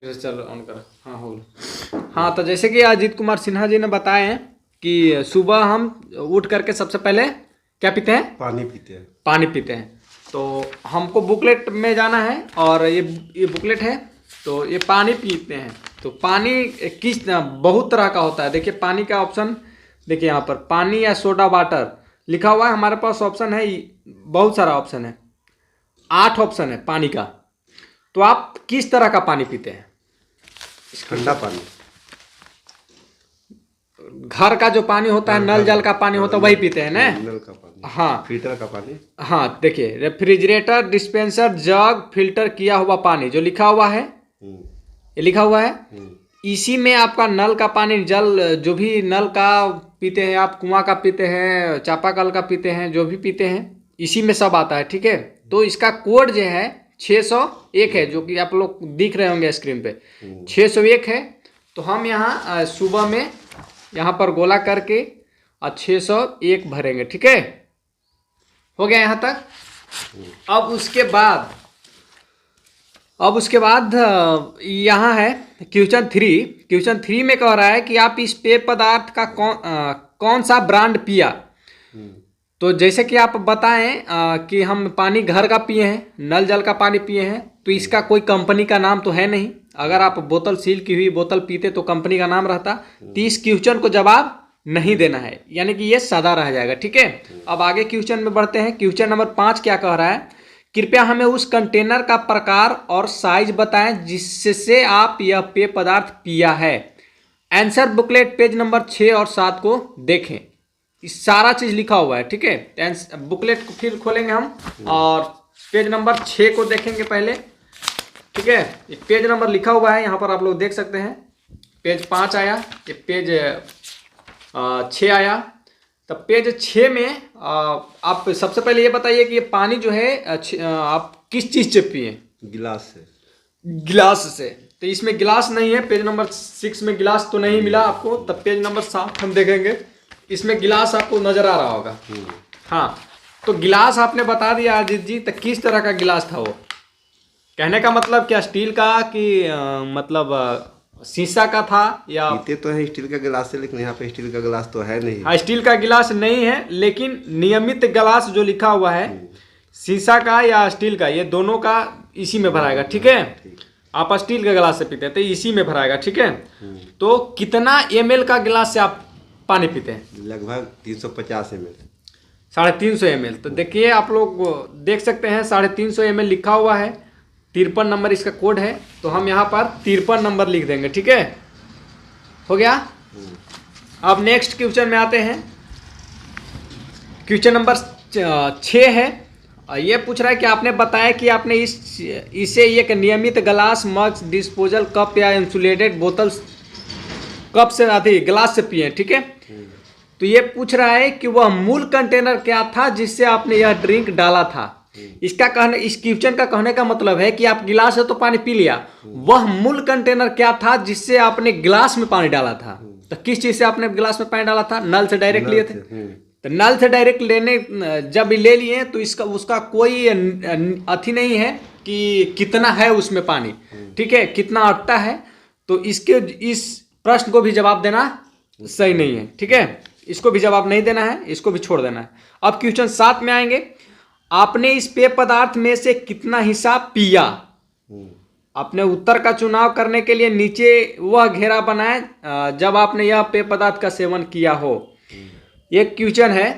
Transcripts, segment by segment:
चलो ऑन कर। हाँ हो। हाँ तो जैसे कि अजीत कुमार सिन्हा जी ने बताए हैं कि सुबह हम उठ करके सबसे पहले क्या पीते हैं? पानी पीते हैं। पानी पीते हैं। तो हमको बुकलेट में जाना है और ये बुकलेट है। तो ये पानी पीते हैं। तो पानी किस बहुत तरह का होता है। देखिए पानी का ऑप्शन देखिए यहाँ पर पानी या सोडा वाटर लिखा हुआ है। हमारे पास ऑप्शन है बहुत सारा ऑप्शन है, 8 ऑप्शन है पानी का। तो आप किस तरह का पानी पीते हैं? ठंडा पानी, घर का जो पानी होता है, नल जल का पानी होता है, वही पीते हैं ना? नल का पानी, हाँ फिल्टर का पानी। हाँ देखिए रेफ्रिजरेटर, डिस्पेंसर, जग, फिल्टर किया हुआ पानी जो लिखा हुआ है, ये लिखा हुआ है। इसी में आपका नल का पानी, जल जो भी नल का पीते हैं आप, कुआं का पीते हैं, चापाकल का पीते हैं, जो भी पीते हैं इसी में सब आता है। ठीक है। तो इसका कोड जो है 601 है, जो कि आप लोग दिख रहे होंगे स्क्रीन पे 601 है। तो हम यहाँ सुबह में यहाँ पर गोला करके और 601 भरेंगे। ठीक है, हो गया यहाँ तक। अब उसके बाद यहाँ है क्वेश्चन 3 में कह रहा है कि आप इस पेय पदार्थ का कौन सा ब्रांड पिया। तो जैसे कि आप बताएं कि हम पानी घर का पिए हैं, नल जल का पानी पिए हैं, तो इसका कोई कंपनी का नाम तो है नहीं। अगर आप बोतल सील की हुई बोतल पीते तो कंपनी का नाम रहता। तो इस क्वेश्चन को जवाब नहीं देना है, यानी कि ये सादा रह जाएगा। ठीक है। अब आगे क्वेश्चन में बढ़ते हैं। क्वेश्चन नंबर 5 क्या कह रहा है? कृपया हमें उस कंटेनर का प्रकार और साइज बताएं जिससे आप यह पेय पदार्थ पिया है। आंसर बुकलेट पेज नंबर 6 और 7 को देखें। इस सारा चीज लिखा हुआ है। ठीक है। बुकलेट को फिर खोलेंगे हम और पेज नंबर 6 को देखेंगे पहले। ठीक है। ये पेज नंबर लिखा हुआ है यहाँ पर, आप लोग देख सकते हैं। पेज 5 आया, ये पेज 6 आया। तब पेज 6 में आप सबसे पहले ये बताइए कि ये पानी जो है आप किस चीज से पिए? गिलास से। गिलास से। तो इसमें गिलास नहीं है। पेज नंबर 6 में गिलास तो नहीं मिला आपको। तब पेज नंबर 7 हम देखेंगे, इसमें गिलास आपको नजर आ रहा होगा। हाँ तो गिलास आपने बता दिया अजीत जी। तो किस तरह का गिलास था वो? कहने का मतलब क्या स्टील का कि मतलब शीशा का था या? पीते तो है स्टील का गिलास से, लेकिन यहाँ पे स्टील का गिलास तो है नहीं। हाँ स्टील का गिलास नहीं है, लेकिन नियमित गिलास जो लिखा हुआ है शीशा का या स्टील का, ये दोनों का इसी में भराएगा। ठीक है। आप स्टील के गिलास से पीते हैं तो इसी में भराएगा। ठीक है। तो कितना ml का गिलास से आप पानी पीते हैं? लगभग 350 ml। 350 ml। तो देखिए आप लोग देख सकते हैं 350 ml लिखा हुआ है। 53 नंबर इसका कोड है। तो हम यहाँ पर 53 नंबर लिख देंगे। ठीक है, हो गया। अब नेक्स्ट क्वेश्चन में आते हैं। क्वेश्चन नंबर 6 है। ये पूछ रहा है कि आपने बताया कि आपने इसे एक नियमित गिलास, मग, डिस्पोजल कप या इंसुलेटेड बोतल कप से आती गिलास से पिए। ठीक है। तो ये पूछ रहा है कि वह मूल कंटेनर क्या था जिससे आपने यह ड्रिंक डाला था। इसका कहने, इस क्वेश्चन का कहने का मतलब है कि आप गिलास से तो पानी पी लिया, वह मूल कंटेनर क्या था जिससे आपने गिलास में पानी डाला था। तो किस चीज से आपने गिलास में पानी डाला था? नल से डायरेक्ट लिए थे। तो नल से डायरेक्ट लेने जब ले लिए तो इसका उसका कोई अथी नहीं है कि कितना है उसमें पानी। ठीक है, कितना अटता है। तो इसके इस प्रश्न को भी जवाब देना सही नहीं है। ठीक है, इसको भी जवाब नहीं देना है, इसको भी छोड़ देना है। अब क्वेश्चन 7 में आएंगे। आपने इस पेय पदार्थ में से कितना हिस्सा पिया? अपने उत्तर का चुनाव करने के लिए नीचे वह घेरा बनाएं जब आपने यह पेय पदार्थ का सेवन किया हो। एक क्वेश्चन है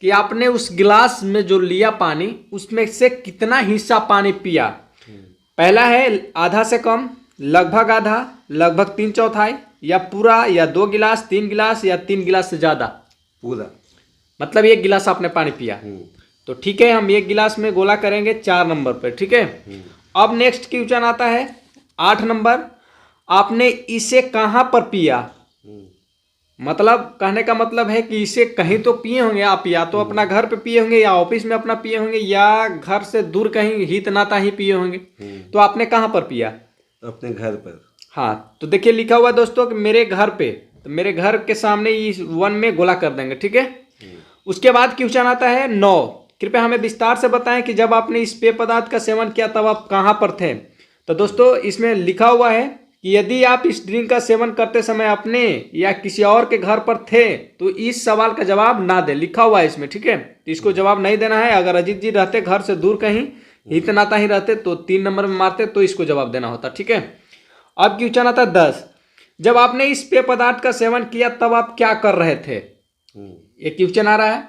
कि आपने उस गिलास में जो लिया पानी, उसमें से कितना हिस्सा पानी पिया। पहला है आधा से कम, लगभग आधा, लगभग 3/4, या पूरा, या 2 गिलास, 3 गिलास, या 3 गिलास से ज्यादा। पूरा मतलब 1 गिलास आपने पानी पिया। तो ठीक है, हम 1 गिलास में गोला करेंगे 4 नंबर पर। ठीक है। अब नेक्स्ट क्वेश्चन आता है 8 नंबर। आपने इसे कहां पर पिया? मतलब कहने का मतलब है कि इसे कहीं तो पिए होंगे आप, या तो अपना घर पे पिए होंगे, या ऑफिस में अपना पिए होंगे, या घर से दूर कहीं हित नाता ही पिए होंगे। तो आपने कहां पर पिया? अपने घर पर। हाँ तो देखिए लिखा हुआ है दोस्तों कि मेरे घर पे। तो मेरे घर के सामने इस 1 में गोला कर देंगे। ठीक है। उसके बाद क्वेश्चन आता है 9। कृपया हमें विस्तार से बताएं कि जब आपने इस पेय पदार्थ का सेवन किया तब आप कहां पर थे। तो दोस्तों इसमें लिखा हुआ है कि यदि आप इस ड्रिंक का सेवन करते समय अपने या किसी और के घर पर थे तो इस सवाल का जवाब ना दे, लिखा हुआ है इसमें, ठीक है। तो इसको जवाब नहीं देना है। अगर अजीत जी रहते घर से दूर कहीं हित नाता ही रहते तो 3 नंबर में मारते, तो इसको जवाब देना होता, ठीक है। अब क्वेश्चन आता है 10, जब आपने इस पेय पदार्थ का सेवन किया तब आप क्या कर रहे थे। ये क्वेश्चन आ रहा है,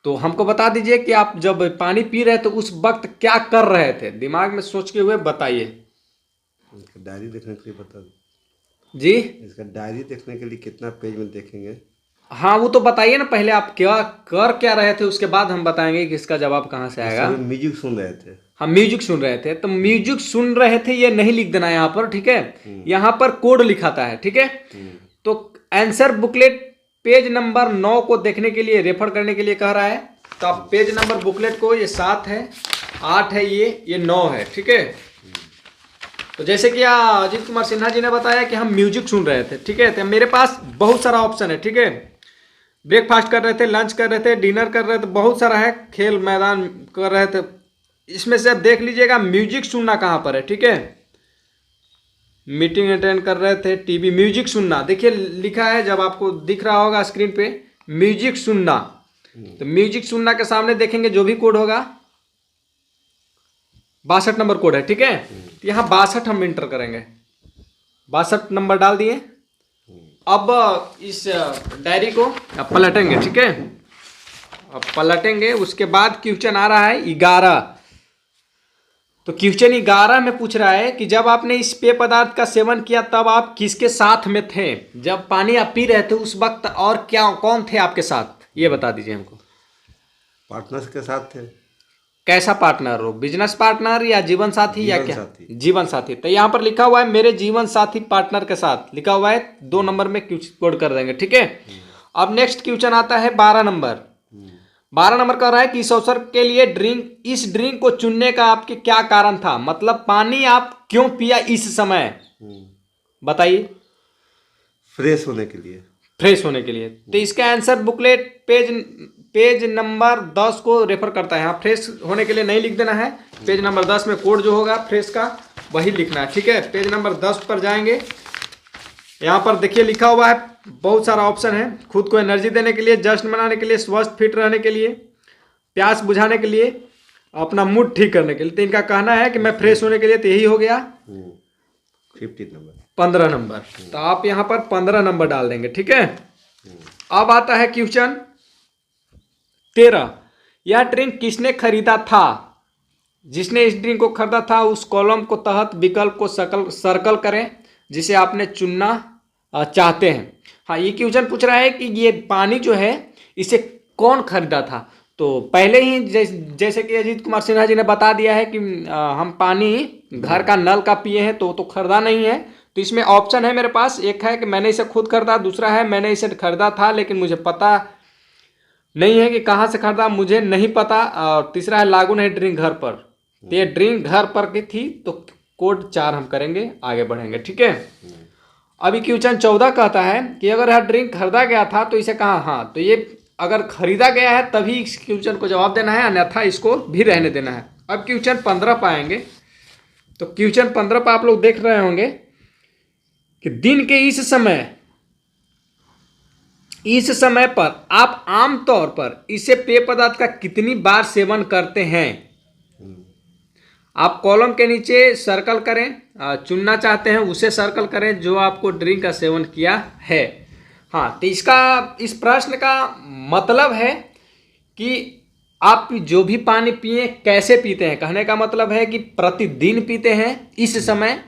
तो हमको बता दीजिए कि आप जब पानी पी रहे थे उस वक्त क्या कर रहे थे, दिमाग में सोच के हुए बताइए। इसका डायरी देखने के लिए बता दो जी, इसका डायरी देखने के लिए कितना पेज में देखेंगे। हाँ वो तो बताइए ना, पहले आप क्या रहे थे, उसके बाद हम बताएंगे कि इसका जवाब कहाँ से आएगा। म्यूजिक सुन रहे थे। हम म्यूजिक सुन रहे थे, तो म्यूजिक सुन रहे थे ये नहीं लिख देना यहाँ पर, ठीक है। यहाँ पर कोड लिखाता है, ठीक है। तो आंसर बुकलेट पेज नंबर 9 को देखने के लिए, रेफर करने के लिए कह रहा है। तो आप पेज नंबर बुकलेट को, ये 7 है, 8 है, ये 9 है, ठीक है। तो जैसे कि अजीत कुमार सिन्हा जी ने बताया कि हम म्यूजिक सुन रहे थे, ठीक है। तो मेरे पास बहुत सारा ऑप्शन है, ठीक है। ब्रेकफास्ट कर रहे थे, लंच कर रहे थे, डिनर कर रहे थे, बहुत सारा है, खेल मैदान कर रहे थे। इसमें से आप देख लीजिएगा म्यूजिक सुनना कहाँ पर है, ठीक है। मीटिंग अटेंड कर रहे थे, टीवी, म्यूजिक सुनना, देखिए लिखा है, जब आपको दिख रहा होगा स्क्रीन पे म्यूजिक सुनना, तो म्यूजिक सुनना के सामने देखेंगे जो भी कोड होगा 62 नंबर कोड है, ठीक है। तो यहाँ 62 हम इंटर करेंगे, 62 नंबर डाल दिए। अब इस डायरी को अब पलटेंगे, ठीक है। अब पलटेंगे, उसके बाद क्वेश्चन आ रहा है 11। तो क्वेश्चन 11 में पूछ रहा है कि जब आपने इस पेय पदार्थ का सेवन किया तब आप किसके साथ में थे। जब पानी आप पी रहे थे उस वक्त और क्या कौन थे आपके साथ, ये बता दीजिए हमको। पार्टनर्स के साथ थे। कैसा पार्टनर हो, बिजनेस पार्टनर या जीवन साथी या क्या? साथी। जीवन साथी। तो यहाँ पर लिखा हुआ है मेरे जीवन साथी पार्टनर के साथ, लिखा हुआ है 2 नंबर में कोड कर देंगे, ठीक है। अब नेक्स्ट क्वेश्चन आता है 12 नंबर। 12 नंबर कह रहा है कि इस अवसर के लिए इस ड्रिंक को चुनने का आपके क्या कारण था, मतलब पानी आप क्यों पिया इस समय, बताइए। फ्रेश होने के लिए। फ्रेश होने के लिए। तो इसका आंसर बुकलेट पेज नंबर 10 को रेफर करता है। यहाँ फ्रेश होने के लिए नहीं लिख देना है, पेज नंबर 10 में कोड जो होगा फ्रेश का वही लिखना है, ठीक है। पेज नंबर 10 पर जाएंगे, यहाँ पर देखिए लिखा हुआ है, बहुत सारा ऑप्शन है। खुद को एनर्जी देने के लिए, जश्न मनाने के लिए, स्वस्थ फिट रहने के लिए, प्यास बुझाने के लिए, अपना मूड ठीक करने के लिए। तो इनका कहना है कि मैं फ्रेश होने के लिए, तो यही हो गया 15 नंबर। तो आप यहाँ पर 15 नंबर डाल देंगे, ठीक है। अब आता है क्वेश्चन 13, यह ड्रिंक किसने खरीदा था। जिसने इस ड्रिंक को खरीदा था उस कॉलम को तहत विकल्प को सर्कल करें जिसे आपने चुनना चाहते हैं। हाँ, ये क्वेश्चन पूछ रहा है कि ये पानी जो है इसे कौन खरीदा था। तो पहले ही जैसे कि अजीत कुमार सिन्हा जी ने बता दिया है कि हम पानी घर का नल का पिए हैं, तो खरीदा नहीं है। तो इसमें ऑप्शन है मेरे पास, एक है कि मैंने इसे खुद खरीदा, दूसरा है मैंने इसे खरीदा था लेकिन मुझे पता नहीं है कि कहाँ से खरीदा, मुझे नहीं पता, और तीसरा है लागू नहीं ड्रिंक घर पर। तो ये ड्रिंक घर पर की थी, तो कोड 4 हम करेंगे, आगे बढ़ेंगे, ठीक है। अभी क्वेश्चन 14 कहता है कि अगर यह ड्रिंक खरीदा गया था तो इसे कहाँ, हाँ तो ये अगर खरीदा गया है तभी इस क्वेश्चन को जवाब देना है, अन्यथा इसको भी रहने देना है। अब क्वेश्चन 15 पाएंगे। तो क्वेश्चन 15 पर आप लोग देख रहे होंगे कि दिन के इस समय पर आप आमतौर पर इसे पेय पदार्थ का कितनी बार सेवन करते हैं। आप कॉलम के नीचे सर्कल करें, चुनना चाहते हैं उसे सर्कल करें जो आपको ड्रिंक का सेवन किया है। हाँ, तो इस प्रश्न का मतलब है कि आप जो भी पानी पिए कैसे पीते हैं। कहने का मतलब है कि प्रतिदिन पीते हैं इस समय,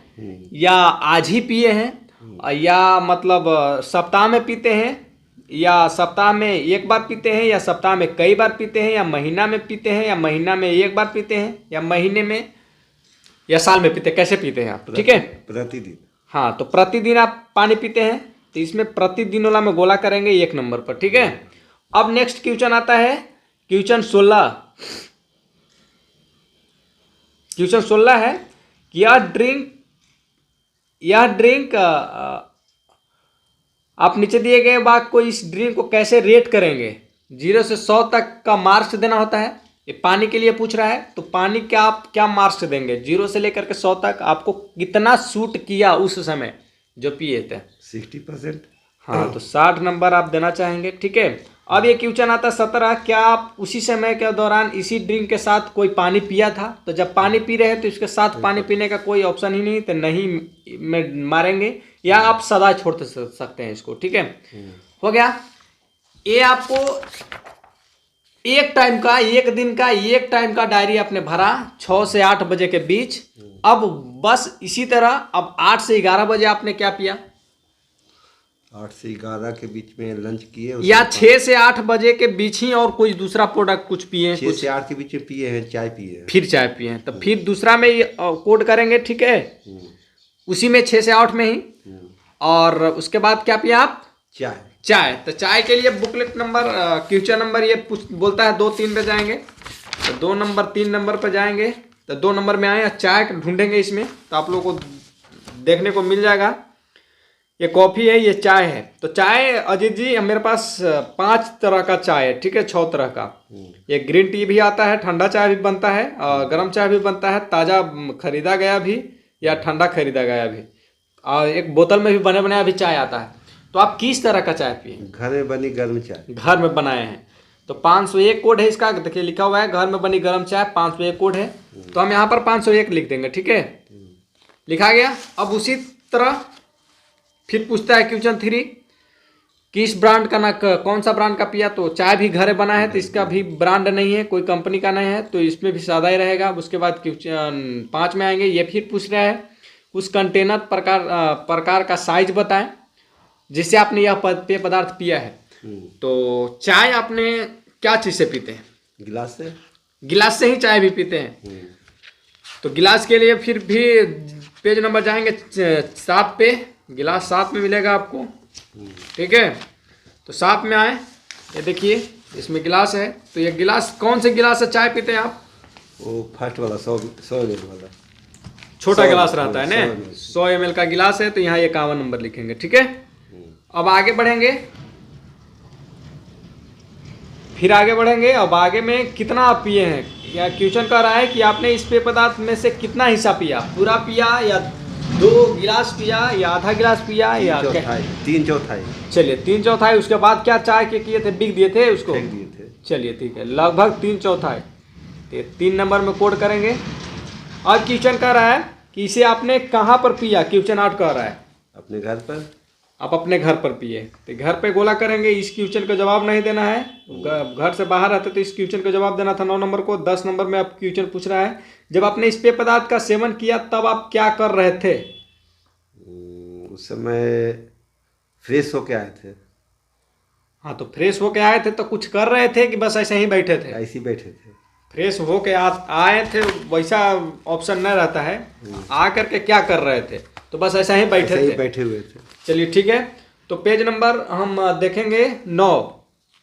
या आज ही पिए हैं, या मतलब सप्ताह में पीते हैं, या सप्ताह में एक बार पीते हैं, या सप्ताह में कई बार पीते हैं, या महीना में पीते हैं, या महीना में एक बार पीते हैं, या महीने में या साल में पीते हैं, कैसे पीते हैं आप, ठीक है। प्रतिदिन। हाँ, तो प्रतिदिन आप पानी पीते हैं, तो इसमें प्रतिदिन वाला में गोला करेंगे 1 नंबर पर, ठीक है। अब नेक्स्ट क्वेश्चन आता है क्वेश्चन 16। क्वेश्चन 16 है कि यह ड्रिंक आप नीचे दिए गए वाक्य को इस ड्रिंक को कैसे रेट करेंगे। 0 से 100 तक का मार्क्स देना होता है। ये पानी के लिए पूछ रहा है, तो पानी का आप क्या मार्क्स देंगे 0 से लेकर के 100 तक? आपको कितना सूट किया उस समय जो पिए थे? 60%। हाँ, तो 60 नंबर आप देना चाहेंगे, ठीक है। अब ये क्वेश्चन आता है 17, क्या आप उसी समय के दौरान इसी ड्रिंक के साथ कोई पानी पिया था? तो जब पानी पी रहे हैं तो इसके साथ पानी पीने का कोई ऑप्शन ही नहीं, तो नहीं में मारेंगे, या आप सदा छोड़ सकते हैं इसको, ठीक है। हो गया। ये आपको एक टाइम का डायरी आपने भरा 6 से 8 बजे के बीच। अब बस इसी तरह अब 8 से 11 बजे आपने क्या पिया? 8 से 11 के बीच में लंच किए, या 6 से 8 बजे के बीच ही और कोई दूसरा प्रोडक्ट कुछ पिए? 6 से 8 के बीच में पिए हैं, चाय पिए हैं। फिर चाय पिए हैं, तो फिर दूसरा में ये कोड करेंगे, ठीक है। उसी में 6 से 8 में ही। और उसके बाद क्या पिया आप? चाय। तो चाय के लिए बुकलेट नंबर क्वेश्चन नंबर ये बोलता है 2 3 पे जाएंगे, तो 2 नंबर 3 नंबर पे जाएंगे, तो 2 नंबर में आए चाय ढूंढेंगे इसमें, तो आप लोगों को देखने को मिल जाएगा। ये कॉफ़ी है, ये चाय है। तो चाय अजीत जी मेरे पास 5 तरह का चाय है, ठीक है, 6 तरह का। ये ग्रीन टी भी आता है, ठंडा चाय भी बनता है, और गर्म चाय भी बनता है, ताज़ा खरीदा गया भी या ठंडा खरीदा गया भी, और एक बोतल में भी बने बनाया भी चाय आता है। तो आप किस तरह का चाय पिए? घर में बनी गर्म चाय। घर में बनाए हैं, तो 501 कोड है इसका, देखिए लिखा हुआ है घर में बनी गर्म चाय, 501 कोड है। तो हम यहाँ पर 501 लिख देंगे, ठीक है, लिखा गया। अब उसी तरह फिर पूछता है क्वेश्चन 3, किस ब्रांड का ना कौन सा ब्रांड का पिया? तो चाय भी घर बना है, तो इसका भी ब्रांड नहीं है, कोई कंपनी का नहीं है, तो इसमें भी सादा ही रहेगा। उसके बाद क्वेश्चन 5 में आएंगे, ये फिर पूछ रहा है उस कंटेनर प्रकार का साइज बताएं जिससे आपने यह पेय पदार्थ पिया है। तो चाय आपने क्या चीज़ से पीते हैं? गिलास से ही चाय भी पीते हैं। तो गिलास के लिए फिर भी पेज नंबर जाएंगे 7 पे, गिलास 7 में मिलेगा आपको, ठीक है। तो 7 में आए, ये देखिए इसमें गिलास है। तो ये गिलास कौन से गिलास से चाय पीते हैं आप? वो फर्स्ट वाला 100 ml वाला छोटा गिलास रहता है ना, 100 ml का गिलास है। तो यहाँ 51 नंबर लिखेंगे, ठीक है। अब आगे बढ़ेंगे, फिर आगे बढ़ेंगे। अब आगे में कितना आप पिए हैं, या क्वेश्चन कह रहा है कि आपने इस पेय पदार्थ में से कितना हिस्सा पिया? पूरा पिया, या 2 गिलास पिया, या आधा गिलास पिया, या 3/4? चलिए 3/4। उसके बाद क्या चाय के किए थे? बिक दिए थे उसको, फेंक दिए थे। चलिए ठीक है, लगभग 3/4। 3 नंबर में कोड करेंगे। और क्वेश्चन कह रहा है कि इसे आपने कहाँ पर पिया? क्वेश्चन 8 कह रहा है अपने घर पर। आप अपने घर पर पिए, तो घर पे गोला करेंगे। इस क्वेश्चन का जवाब नहीं देना है, घर से बाहर रहते तो इस क्वेश्चन का जवाब देना था 9 नंबर को। 10 नंबर में आप क्वेश्चन पूछ रहा है, जब आपने इस पेय पदार्थ का सेवन किया तब आप क्या कर रहे थे? उस समय फ्रेश होके आए थे। हाँ, तो फ्रेश होके आए थे तो कुछ कर रहे थे कि बस ऐसे ही बैठे थे? ऐसे ही बैठे थे। फ्रेश होके आए थे वैसा ऑप्शन नहीं रहता है, आ करके क्या कर रहे थे? तो बस ऐसा ही बैठे हुए थे। चलिए ठीक है। तो पेज नंबर हम देखेंगे 9,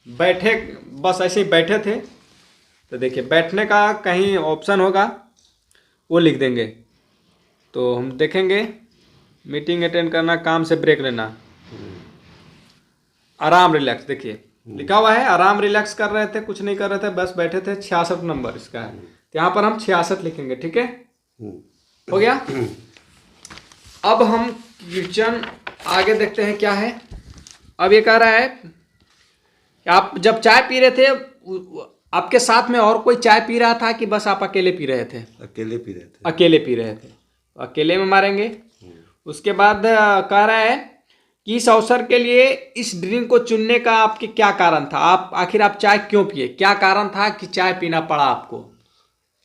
बैठे, बस ऐसे ही बैठे थे। तो देखिए बैठने का कहीं ऑप्शन होगा, वो लिख देंगे। तो हम देखेंगे मीटिंग अटेंड करना, काम से ब्रेक लेना, आराम रिलैक्स, देखिए लिखा हुआ है आराम रिलैक्स कर रहे थे, कुछ नहीं कर रहे थे, बस बैठे थे। 66 नंबर इसका है, तो यहाँ पर हम 66 लिखेंगे, ठीक है, हो गया। अब हम क्वेश्चन आगे देखते हैं क्या है। अब ये कह रहा है कि आप जब चाय पी रहे थे आपके साथ में और कोई चाय पी रहा था कि बस आप अकेले पी रहे थे? अकेले पी रहे थे। अकेले पी रहे थे, अकेले में मारेंगे। उसके बाद कह रहा है कि इस अवसर के लिए इस ड्रिंक को चुनने का आपके क्या कारण था? आखिर आप चाय क्यों पिए? क्या कारण था कि चाय पीना पड़ा आपको?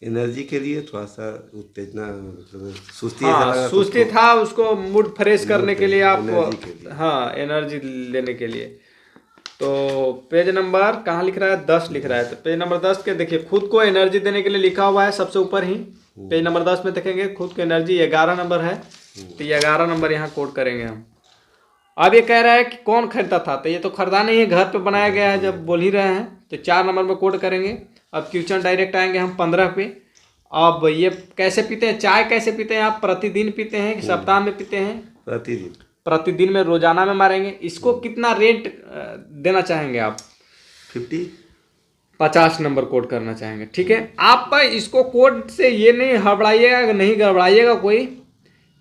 एनर्जी के लिए, थोड़ा सा उत्तेजना, मतलब सुस्ती। हाँ, सुस्ती था, उसको मूड फ्रेश करने के लिए आप, हाँ, एनर्जी लेने के लिए। तो पेज नंबर कहाँ लिख रहा है? 10 लिख रहा है। तो पेज नंबर 10 के देखिए, खुद को एनर्जी देने के लिए लिखा हुआ है सबसे ऊपर ही। पेज नंबर 10 में देखेंगे खुद को एनर्जी 11 नंबर है, तो 11 नंबर यहाँ कोड करेंगे हम। अब ये कह रहा है कि कौन खरीदा था? तो ये तो खरीदा नहीं है, घर पे बनाया गया है, जब बोल ही रहे हैं। तो 4 नंबर में कोड करेंगे। अब क्वेश्चन डायरेक्ट आएंगे हम 15 पे। अब ये कैसे पीते हैं चाय? कैसे पीते हैं आप? प्रतिदिन पीते हैं कि सप्ताह में पीते हैं? प्रतिदिन में, रोजाना में मारेंगे। इसको कितना रेट देना चाहेंगे आप? 50। 50 नंबर कोड करना चाहेंगे। ठीक है, आप इसको कोड से ये नहीं हड़बड़ाइएगा, नहीं गड़बड़ाइएगा कोई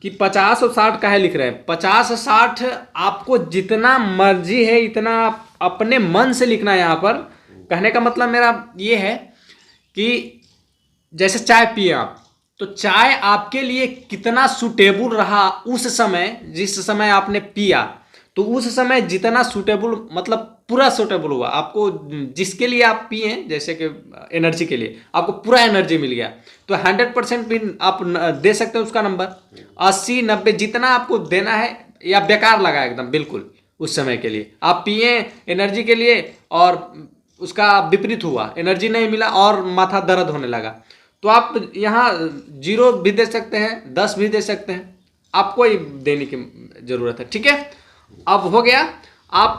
कि 50 और 60 काहे लिख रहे हैं। 50 60 आपको जितना मर्जी है इतना आप अपने मन से लिखना है। यहाँ पर कहने का मतलब मेरा ये है कि जैसे चाय पिए आप, तो चाय आपके लिए कितना सूटेबल रहा उस समय, जिस समय आपने पिया, तो उस समय जितना सूटेबल मतलब पूरा सूटेबल हुआ आपको, जिसके लिए आप पिए, जैसे कि एनर्जी के लिए आपको पूरा एनर्जी मिल गया, तो 100% भी आप दे सकते हैं उसका नंबर। 80 90 जितना आपको देना है, या बेकार लगा एकदम बिल्कुल उस समय के लिए आप पिए एनर्जी के लिए और उसका विपरीत हुआ, एनर्जी नहीं मिला और माथा दर्द होने लगा, तो आप यहाँ 0 भी दे सकते हैं, 10 भी दे सकते हैं, आपको ही देने की ज़रूरत है। ठीक है, अब हो गया। आप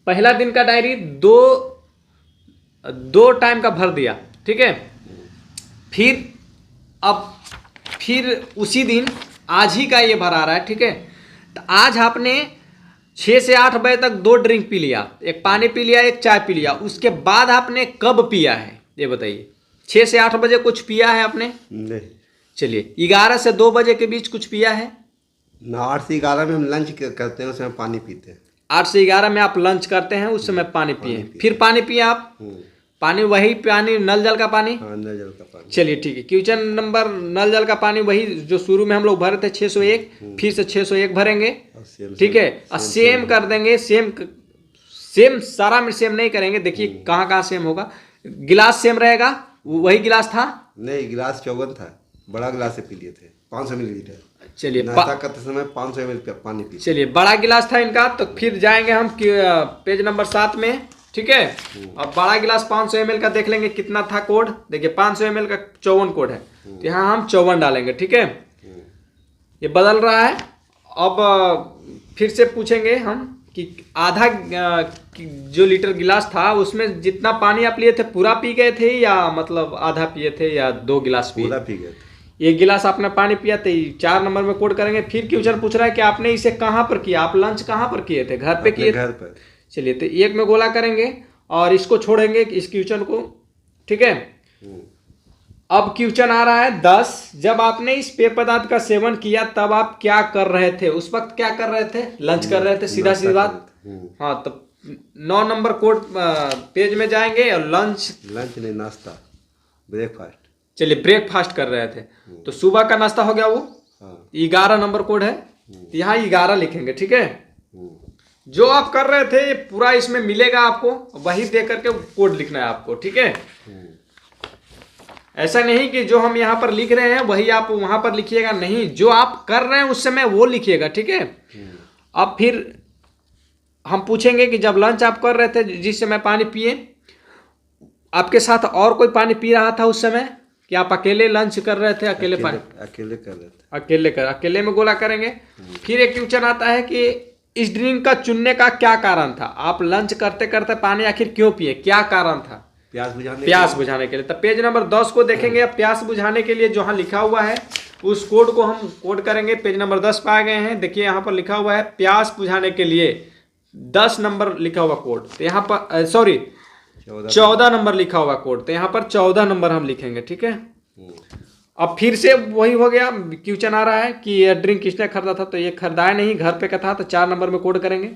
पहला दिन का डायरी दो टाइम का भर दिया। ठीक है, फिर उसी दिन आज ही का ये भर आ रहा है। ठीक है, तो आज आपने 6 से 8 बजे तक 2 ड्रिंक पी लिया, एक पानी पी लिया, एक चाय पी लिया। उसके बाद आपने कब पिया है ये बताइए। 6 से 8 बजे कुछ पिया है आपने? नहीं। चलिए, 11 से 2 बजे के बीच कुछ पिया है ना? 8 से 11 में हम लंच करते हैं, उस समय पानी पीते हैं। 8 से 11 में आप लंच करते हैं, उस समय पानी पिए, फिर पानी पिए आप? पानी वही पानी नल जल का पानी? हाँ, नल जल का पानी। चलिए ठीक है, क्वेश्चन नंबर नल जल का पानी वही जो शुरू में हम लोग भरे थे 601, फिर से 601 भरेंगे। ठीक है, और सेम कर देंगे, सेम सारा में सेम नहीं करेंगे। देखिए कहाँ कहाँ सेम होगा। गिलास सेम रहेगा, वही गिलास था? नहीं, गिलास 54 था, बड़ा गिलास से पी लिए थे 500 मिलीलीटर। चलिए, नाश्ता करते समय 500 ml पानी पी। चलिए, बड़ा गिलास था इनका, तो फिर जाएंगे हम पेज नंबर 7 में। ठीक है, अब बड़ा गिलास 500 ml का देख लेंगे कितना था कोड। देखिए 500 ml का 54 कोड है, तो यहाँ हम 54 डालेंगे। ठीक है, ये बदल रहा है। अब फिर से पूछेंगे हम कि आधा जो लीटर गिलास था उसमें जितना पानी आप लिए थे पूरा पी गए थे, या मतलब आधा पिए थे, या 2 गिलास पिए? पूरा पी गए थे। 1 गिलास आपने पानी पिया, तो 4 नंबर में कोड करेंगे। फिर क्वेश्चन पूछ रहा है कि आपने इसे कहाँ पर किया, आप लंच कहाँ पर किए थे? घर पे किए? घर पर। चलिए, तो 1 में गोला करेंगे और इसको छोड़ेंगे इस क्वेश्चन को। ठीक है, अब क्वेश्चन आ रहा है 10। जब आपने इस पेय पदार्थ का सेवन किया तब आप क्या कर रहे थे? उस वक्त क्या कर रहे थे? लंच कर रहे थे, सीधा सी बात। हाँ, तो 9 नंबर कोड पेज में जाएंगे और लंच नहीं, नाश्ता, ब्रेकफास्ट। चलिए, ब्रेकफास्ट कर रहे थे, तो सुबह का नाश्ता हो गया वो। 11 नंबर कोड है, यहाँ 11 लिखेंगे। ठीक है, जो आप कर रहे थे ये पूरा इसमें मिलेगा आपको, वही दे करके कोड लिखना है आपको। ठीक है, ऐसा नहीं कि जो हम यहाँ पर लिख रहे हैं वही आप वहां पर लिखिएगा, नहीं, जो आप कर रहे हैं उस समय वो लिखिएगा। ठीक है, अब फिर हम पूछेंगे कि जब लंच आप कर रहे थे, जिस समय पानी पिए, आपके साथ और कोई पानी पी रहा था उस समय, कि आप अकेले लंच कर रहे थे? अकेले पानी? अकेले कर रहे थे। अकेले में गोला करेंगे। फिर एक क्वेश्चन आता है कि इस ड्रिंक का चुनने का क्या कारण था? आप लंच करते करते पानी आखिर क्यों पिए, क्या कारण था? प्यास बुझाने के लिए। तो पेज नंबर 10 को देखेंगे। अब प्यास बुझाने के लिए जहाँ लिखा हुआ है उस कोड को हम कोड करेंगे। पेज नंबर 10 पे आ गए हैं। देखिए यहाँ पर लिखा हुआ है प्यास बुझाने के लिए 10 नंबर लिखा हुआ कोड। तो यहाँ पर 14 नंबर लिखा हुआ कोड, तो यहाँ पर 14 नंबर हम लिखेंगे। ठीक है, अब फिर से वही हो गया। क्वेश्चन आ रहा है कि ये ड्रिंक किसने खरीदा था? तो ये खरीदाया नहीं, घर पे का था, तो 4 नंबर में कोड करेंगे।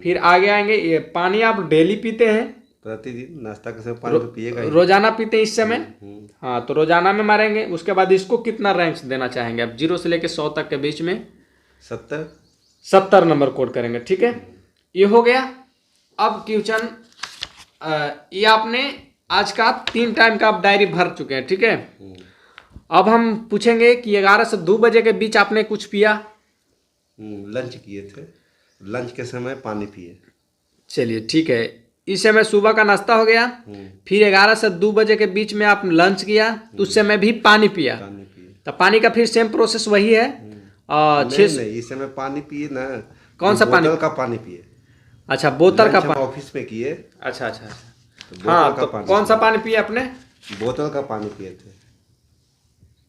फिर आगे आएंगे, ये पानी आप डेली पीते हैं? प्रतिदिन नाश्ता के समय पानी तो पिएगा ही। रोजाना पीते हैं इस समय? हाँ, तो रोजाना में मारेंगे। उसके बाद इसको कितना रैंक्स देना चाहेंगे आप? 0 से लेके 100 तक के बीच में 70 नंबर कोड करेंगे। ठीक है, ये हो गया। अब क्वेश्चन ये आपने आज का 3 टाइम का आप डायरी भर चुके हैं। ठीक है, अब हम पूछेंगे कि 11 से 2 बजे के बीच आपने कुछ पिया? लंच किए थे, लंच के समय पानी पिए। चलिए ठीक है, इस समय सुबह का नाश्ता हो गया। फिर 11 से 2 बजे के बीच में आप लंच किया, तो उस समय भी पानी पिया। तो पानी का फिर सेम प्रोसेस वही है। नहीं, इस समय पानी पिए ना। कौन सा पानी? बोतल का पानी पिए। अच्छा, बोतल का पानी ऑफिस में किए। अच्छा। हाँ, तो कौन सा पानी पिए आपने? बोतल का पानी पिए थे।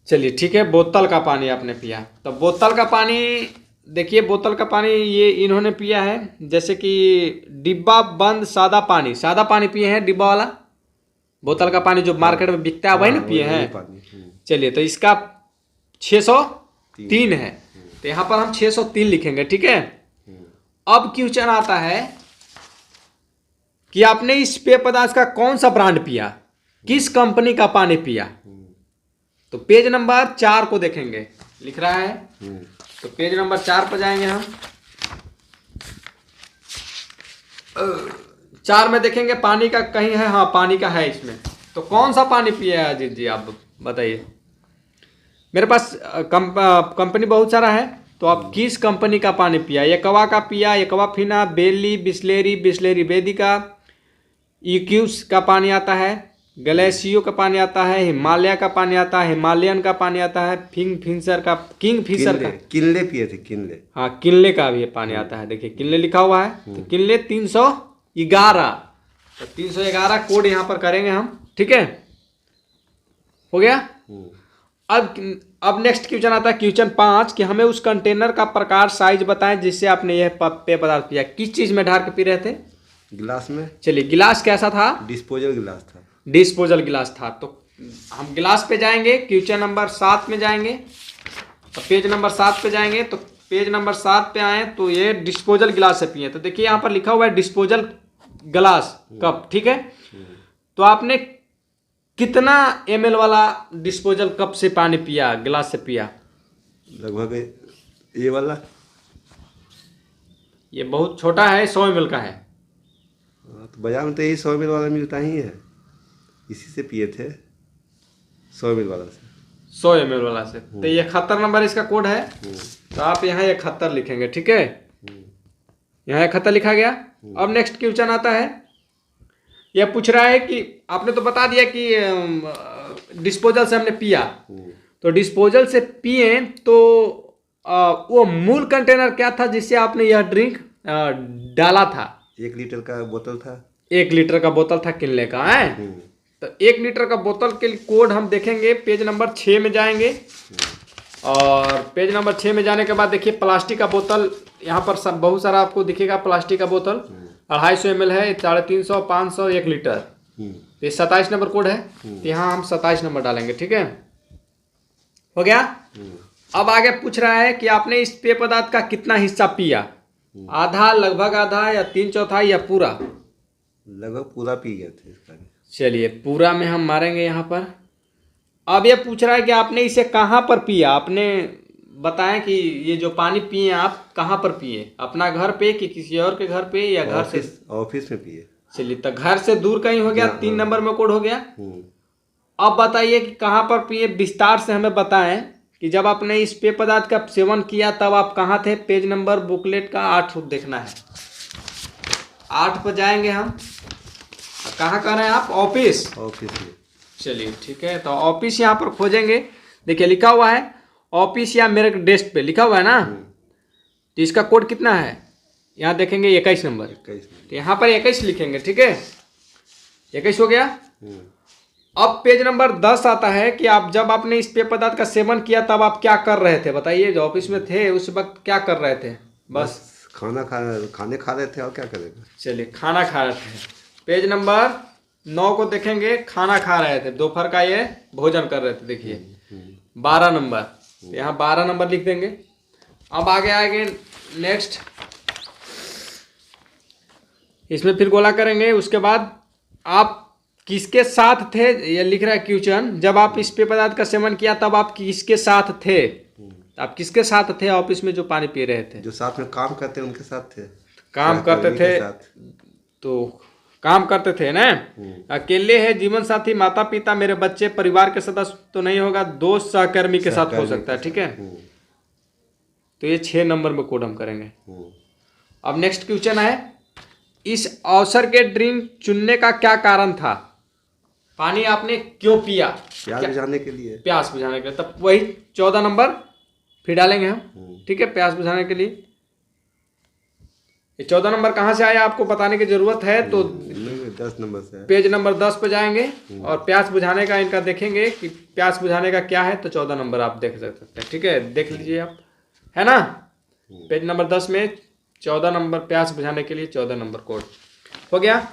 चलिए ठीक है, बोतल का पानी आपने पिया। तो बोतल का पानी देखिए बोतल का पानी ये इन्होंने पिया है, जैसे कि डिब्बा बंद सादा पानी पिए हैं, डिब्बा वाला बोतल का पानी जो मार्केट में बिकता है वही ना पिए हैं। चलिए तो इसका 603 है, तो यहाँ पर हम 603 लिखेंगे, ठीक है। अब क्वेश्चन आता है कि आपने इस पेय पदार्थ का कौन सा ब्रांड पिया, किस कंपनी का पानी पिया। तो पेज नंबर 4 को देखेंगे, लिख रहा है, तो पेज नंबर 4 पर जाएंगे हम। 4 में देखेंगे पानी का कहीं है, हाँ पानी का है इसमें। तो कौन सा पानी पिया है अजीत जी, आप बताइए। मेरे पास कंपनी बहुत सारा है, तो आप किस कंपनी का पानी पिया। एक्वा का पिया, एक्वाफिना, बेली, बिस्लेरी, बिस्लेरी वेदिका, इक्यूस का पानी आता है, ग्लेशियो का पानी आता है, हिमालय का पानी आता है, हिमालयन का पानी आता है, किंगफिशर का किनले पिए थे, किनले। हाँ किनले का भी पानी आता है, देखिए किनले लिखा हुआ है, तो किनले 311, तो 311 कोड यहाँ पर करेंगे हम, ठीक है, हो गया। अब नेक्स्ट क्वेश्चन आता है, क्वेश्चन 5 कि हमें उस कंटेनर का प्रकार साइज बताएं जिससे आपने यह पेय पदार्थ पिया। किस चीज में ढार के पी रहे थे, गिलास में। चलिए गिलास कैसा था, डिस्पोजल गिलास था, डिस्पोजल गिलास था। तो हम गिलास पे जाएंगे, क्वेश्चन नंबर 7 में जाएंगे, तो पेज नंबर 7 पे जाएंगे, तो पेज नंबर 7 पे आए तो ये डिस्पोजल गिलास से पिए। तो देखिए यहाँ पर लिखा हुआ है डिस्पोजल गिलास कप, ठीक है। तो आपने कितना ml वाला डिस्पोजल कप से पानी पिया, गिलास से पिया। लगभग ये वाला, ये बहुत छोटा है, 100 ml का है। तो बाजार में तो यही 100 ml वाला मिलता ही है, इसी से पिए थे, 100 ml वाला से, 100 ml वाला से। तो ये 71 नंबर इसका कोड है, तो आप यहाँ 71 लिखेंगे, ठीक है, यहाँ 71 लिखा गया। अब नेक्स्ट क्वेश्चन आता है, यह पूछ रहा है कि आपने तो बता दिया कि डिस्पोजल से हमने पिया, तो डिस्पोजल से पिए तो वो मूल कंटेनर क्या था जिससे आपने यह ड्रिंक डाला था। 1 लीटर का बोतल था, 1 लीटर का बोतल था किनले का है। तो 1 लीटर का बोतल के कोड हम देखेंगे, पेज नंबर 6 में जाएंगे, और पेज नंबर 6 में जाने के बाद देखिए प्लास्टिक का बोतल, यहाँ पर सब बहुत सारा आपको दिखेगा प्लास्टिक का बोतल, 250 ml है, 350, 500, 1 लीटर। ये 27 नंबर कोड है, तो यहाँ हम 27 नंबर डालेंगे, ठीक है, हो गया। अब आगे पूछ रहा है कि आपने इस पेय पदार्थ का कितना हिस्सा पिया, आधा, लगभग आधा, या 3/4 या पूरा। लगभग पूरा पी गए थे इसका। चलिए पूरा में हम मारेंगे यहाँ पर। अब ये पूछ रहा है कि आपने इसे कहाँ पर पिया, आपने बताएं कि ये जो पानी पिए आप कहाँ पर पिए, अपना घर पे कि किसी और के घर पे, या घर से, ऑफिस में पिए। चलिए तो घर से दूर कहीं हो गया, 3 नंबर में कोड हो गया। अब बताइए कि कहाँ पर पिए, विस्तार से हमें बताएं कि जब आपने इस पेय पदार्थ का सेवन किया तब आप कहाँ थे। पेज नंबर बुकलेट का 8 देखना है, 8 पर जाएंगे हम। कहाँ कर रहे हैं आप, ऑफिस में। चलिए ठीक है, तो ऑफिस यहाँ पर खोजेंगे, देखिए लिखा हुआ है ऑफिस, या मेरे डेस्क पे लिखा हुआ है ना। तो इसका कोड कितना है, यहाँ देखेंगे 21 नंबर, तो यहाँ पर 21 लिखेंगे, ठीक है, 21 हो गया। अब पेज नंबर 10 आता है कि आप जब आपने इस पेय पदार्थ का सेवन किया तब आप क्या कर रहे थे, बताइए। जो ऑफिस में थे उस वक्त क्या कर रहे थे, बस खाने खा रहे थे, और क्या करेंगे। चलिए खाना खा रहे थे। पेज नंबर 9 को देखेंगे, खाना खा रहे थे, दोपहर का ये भोजन कर रहे थे, देखिए 12 नंबर, यहाँ 12 नंबर लिख देंगे। अब आगे आएंगे नेक्स्ट, इसमें फिर गोला करेंगे। उसके बाद आप किसके साथ थे, ये लिख रहा है क्वेश्चन, जब आप इस पेय पदार्थ का सेवन किया तब आप किसके साथ थे, आप किसके साथ थे ऑफिस में जो पानी पी रहे थे। जो साथ में काम करते उनके साथ थे, काम करते थे, तो काम करते थे ना। अकेले है, जीवन साथी, माता पिता, मेरे बच्चे, परिवार के सदस्य तो नहीं होगा, दोस्त, सहकर्मी के साथ हो सकता है, ठीक है। तो ये 6 नंबर में कोड हम करेंगे। अब नेक्स्ट क्वेश्चन है, इस अवसर के ड्रिंक चुनने का क्या कारण था, पानी आपने क्यों पिया, प्यास बुझाने के लिए, प्यास बुझाने के लिए। तब वही 14 नंबर फिर डालेंगे हम, ठीक है, प्यास बुझाने के लिए। ये 14 नंबर कहाँ से आया आपको बताने की जरूरत है, तो 10 नंबर से, पेज नंबर 10 पे जाएंगे और प्यास बुझाने का इनका देखेंगे कि प्यास बुझाने का क्या है, तो 14 नंबर आप देख सकते हैं, ठीक है, देख लीजिए आप, है ना। पेज नंबर 10 में 14 नंबर प्यास बुझाने के लिए 14 नंबर कोड हो गया।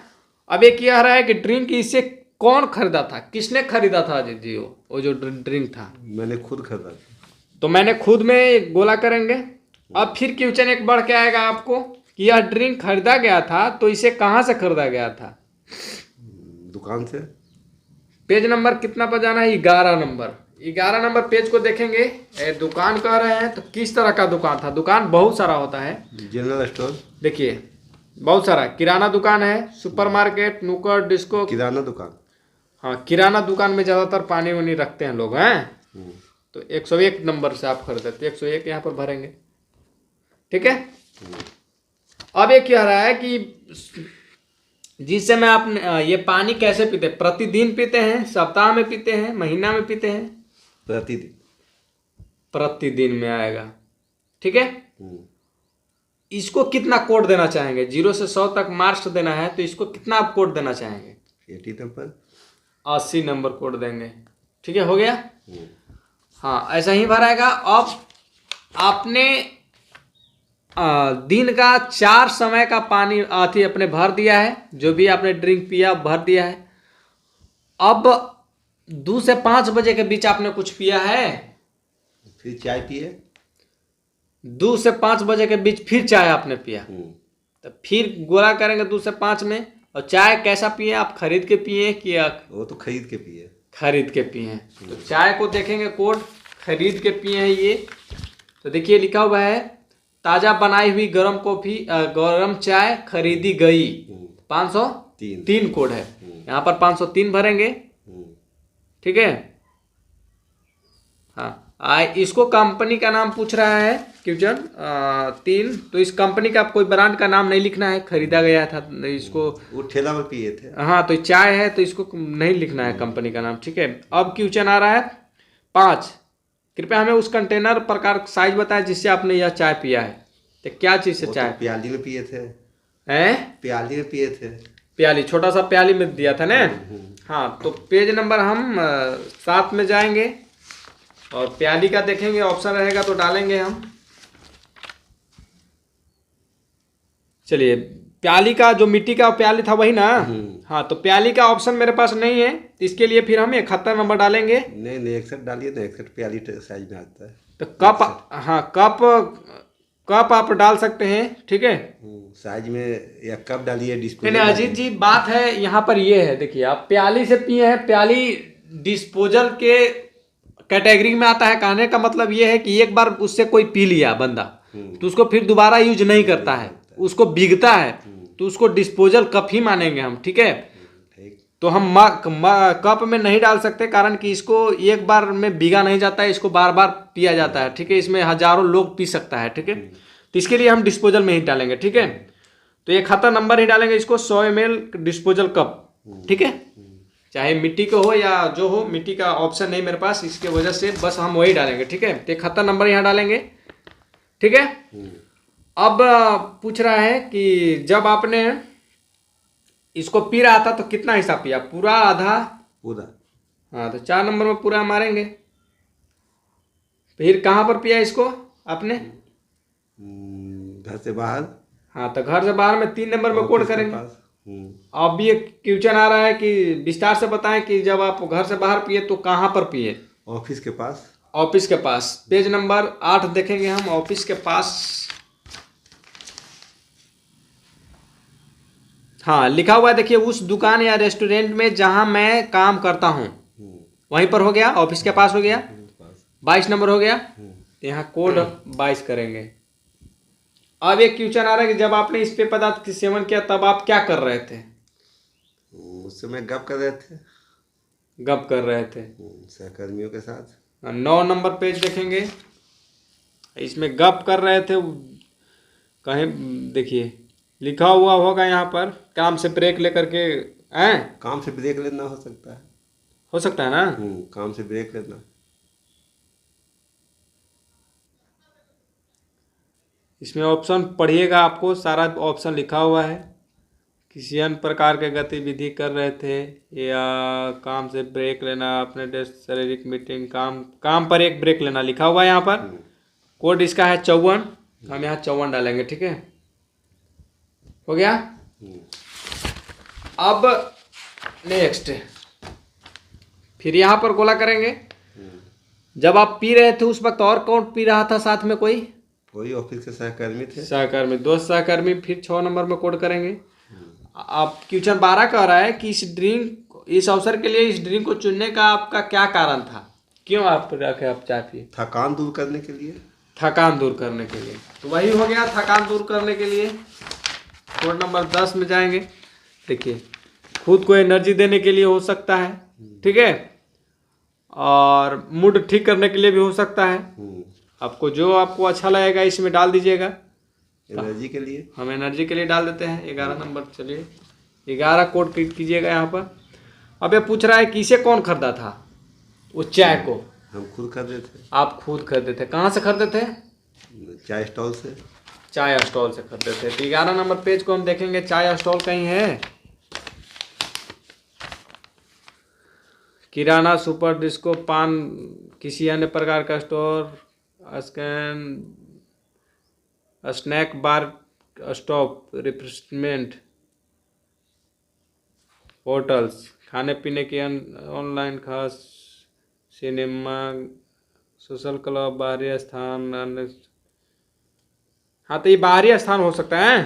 अब ये क्या रहा है कि ड्रिंक इसे कौन खरीदा था, किसने खरीदा था जी वो जो ड्रिंक था? मैंने खुद खरीदा था। तो मैंने खुद में गोला करेंगे। अब फिर क्वेश्चन एक बढ़ के आएगा आपको कि यह ड्रिंक खरीदा गया था तो इसे कहाँ से खरीदा गया था? दुकान से। पेज नंबर कितना पर जाना है? 11 नंबर। 11 नंबर पेज को देखेंगे। दुकान कह रहे हैं तो किस तरह का दुकान था? दुकान बहुत सारा होता है। General store. देखिए बहुत सारा किराना दुकान है, सुपरमार्केट, नुक्कड़, डिस्को। किराना दुकान। हाँ, किराना दुकान में ज़्यादातर पानी वानी रखते हैं लोग हैं। तो 101 नंबर से आप खरीदते, तो 101 यहाँ पर भरेंगे। ठीक है। अब ये कह रहा है कि जिस समय आप ये पानी कैसे पीते हैं? प्रतिदिन पीते हैं, सप्ताह में पीते हैं, महीना में पीते हैं? प्रतिदिन। प्रतिदिन में आएगा। ठीक है। इसको कितना कोड देना चाहेंगे? 0 से 100 तक मार्क्स देना है तो इसको कितना आप कोड देना चाहेंगे? 80 नंबर। 80 नंबर कोड देंगे। ठीक है, हो गया। हाँ, ऐसा ही भराएगा। अब आपने दिन का 4 समय का पानी आती अपने भर दिया है, जो भी आपने ड्रिंक पिया भर दिया है। अब 2 से 5 बजे के बीच आपने कुछ पिया है, फिर चाय पिए। 2 से 5 बजे के बीच फिर चाय आपने पिया, तो फिर गोला करेंगे 2 से 5 में। और चाय कैसा पिए आप? खरीद के पिए कि वो तो खरीद के पिए। खरीद के पिए हैं। तो चाय को देखेंगे कोड, खरीद के पिए हैं ये। तो देखिए लिखा हुआ है ताज़ा बनाई हुई गर्म कॉफ़ी गर्म चाय खरीदी गई। 503 कोड है, यहाँ पर 503 भरेंगे। ठीक है। हाँ, इसको कंपनी का नाम पूछ रहा है क्वेश्चन 3। तो इस कंपनी का कोई ब्रांड का नाम नहीं लिखना है, खरीदा गया था इसको। वो ठेला में पिए थे। हाँ, तो चाय है तो इसको नहीं लिखना है कंपनी का नाम। ठीक है। अब क्वेश्चन आ रहा है 5, कृपया हमें उस कंटेनर प्रकार साइज बताएं जिससे आपने यह चाय पिया है। तो क्या चीज़ से चाय? तो प्याली में पिए थे। प्याली में पिए थे। प्याली, छोटा सा प्याली में दिया था ना। हाँ, तो पेज नंबर हम 7 में जाएंगे और प्याली का देखेंगे, ऑप्शन रहेगा तो डालेंगे हम। चलिए, प्याली का जो मिट्टी का प्याली था वही ना। हाँ, तो प्याली का ऑप्शन मेरे पास नहीं है, इसके लिए फिर हम 71 नंबर डालेंगे। नहीं 61 डालिए ना, 61 प्याली साइज में आता है। तो कप, हाँ कप आप डाल सकते हैं। ठीक है, साइज में या कप डालिए। डिस्पोजल नहीं अजीत जी, बात है यहाँ पर ये है, देखिए आप प्याली से पिए हैं, प्याली डिस्पोजल के कैटेगरी में आता है। कहने का मतलब ये है कि एक बार उससे कोई पी लिया बंदा तो उसको फिर दोबारा यूज नहीं करता है, उसको बिगता है, तो उसको डिस्पोजल कप ही मानेंगे हम। ठीक है। तो हम कप में नहीं डाल सकते, कारण कि इसको एक बार में बिगा नहीं जाता है, इसको बार बार पिया जाता है। ठीक है, इसमें हजारों लोग पी सकता है। ठीक है, तो इसके लिए हम डिस्पोजल में ही डालेंगे। ठीक है, तो 71 नंबर ही डालेंगे इसको, 100 ml डिस्पोजल कप। ठीक है, चाहे मिट्टी का हो या जो हो, मिट्टी का ऑप्शन नहीं मेरे पास, इसके वजह से बस हम वही डालेंगे। ठीक है, तो 71 नंबर यहाँ डालेंगे। ठीक है। अब पूछ रहा है कि जब आपने इसको पी रहा था तो कितना हिस्सा पिया? पूरा, आधा? पूरा। हाँ, तो 4 नंबर में पूरा मारेंगे। फिर कहाँ पर पिया इसको आपने? घर से बाहर। हाँ, तो घर से बाहर में 3 नंबर में कोड करेंगे। अब ये क्वेश्चन आ रहा है कि विस्तार से बताएं कि जब आप घर से बाहर पिए तो कहाँ पर पिए? ऑफिस के पास। ऑफिस के पास। पेज नंबर 8 देखेंगे हम, ऑफिस के पास। हाँ, लिखा हुआ है देखिए, उस दुकान या रेस्टोरेंट में जहां मैं काम करता हूं, वहीं पर हो गया, ऑफिस के पास हो गया। 22 नंबर हो गया, तो यहाँ कोड 22 करेंगे। अब एक क्वेश्चन आ रहा है कि जब आपने इस पेय पदार्थ का सेवन किया तब आप क्या कर रहे थे? उस समय गप कर रहे थे। गप कर रहे थे सहकर्मियों के साथ। 9 नंबर पेज देखेंगे, इसमें गप कर रहे थे कहीं, देखिए लिखा हुआ होगा यहाँ पर, काम से ब्रेक लेकर के। काम से ब्रेक लेना हो सकता है। हो सकता है ना। काम से ब्रेक लेना। इसमें ऑप्शन पढ़िएगा, आपको सारा ऑप्शन लिखा हुआ है। किसी अन्य प्रकार के गतिविधि कर रहे थे या काम से ब्रेक लेना, अपने शारीरिक मीटिंग, काम पर एक ब्रेक लेना लिखा हुआ है यहाँ पर। कोड इसका है 54। हम यहाँ 54 डालेंगे, ठीक है, हो गया। अब नेक्स्ट फिर यहाँ पर गोला करेंगे। जब आप पी रहे थे उस वक्त और कौन पी रहा था साथ में? कोई ऑफिस के सहकर्मी थे, सहकर्मी, 2 सहकर्मी। फिर 6 नंबर में कोड करेंगे। आप क्वेश्चन 12 कह रहा है कि इस अवसर के लिए इस ड्रिंक को चुनने का आपका क्या कारण था? क्यों आप रखे आप चाय पिए? थकान दूर करने के लिए। थकान दूर करने के लिए, तो वही हो गया, थकान दूर करने के लिए। कोड नंबर 10 में जाएंगे। देखिए, खुद को एनर्जी देने के लिए हो सकता है, ठीक है, और मूड ठीक करने के लिए भी हो सकता है। आपको जो आपको अच्छा लगेगा इसमें डाल दीजिएगा। एनर्जी के लिए हम एनर्जी के लिए डाल देते हैं 11 नंबर। चलिए 11 कोड कीजिएगा यहाँ पर। अब ये पूछ रहा है कि इसे कौन खरीदा था? वो चाय को हम खुद खरीदे थे। आप खुद खरीदे थे? कहाँ से खरीदे थे? चाय स्टॉल से। चाय स्टॉल से खरीदे थे। तो 11 नंबर पेज को हम देखेंगे, चाय स्टॉल कहीं है? किराना, सुपर, डिस्को, पान, किसी अन्य प्रकार का store, snack bar, stop, refreshment, hotels, खाने पीने की ऑनलाइन खास, सिनेमा, सोशल क्लब, बाहरी स्थान, अन्य। हाँ, तो ये बाहरी स्थान हो सकता है।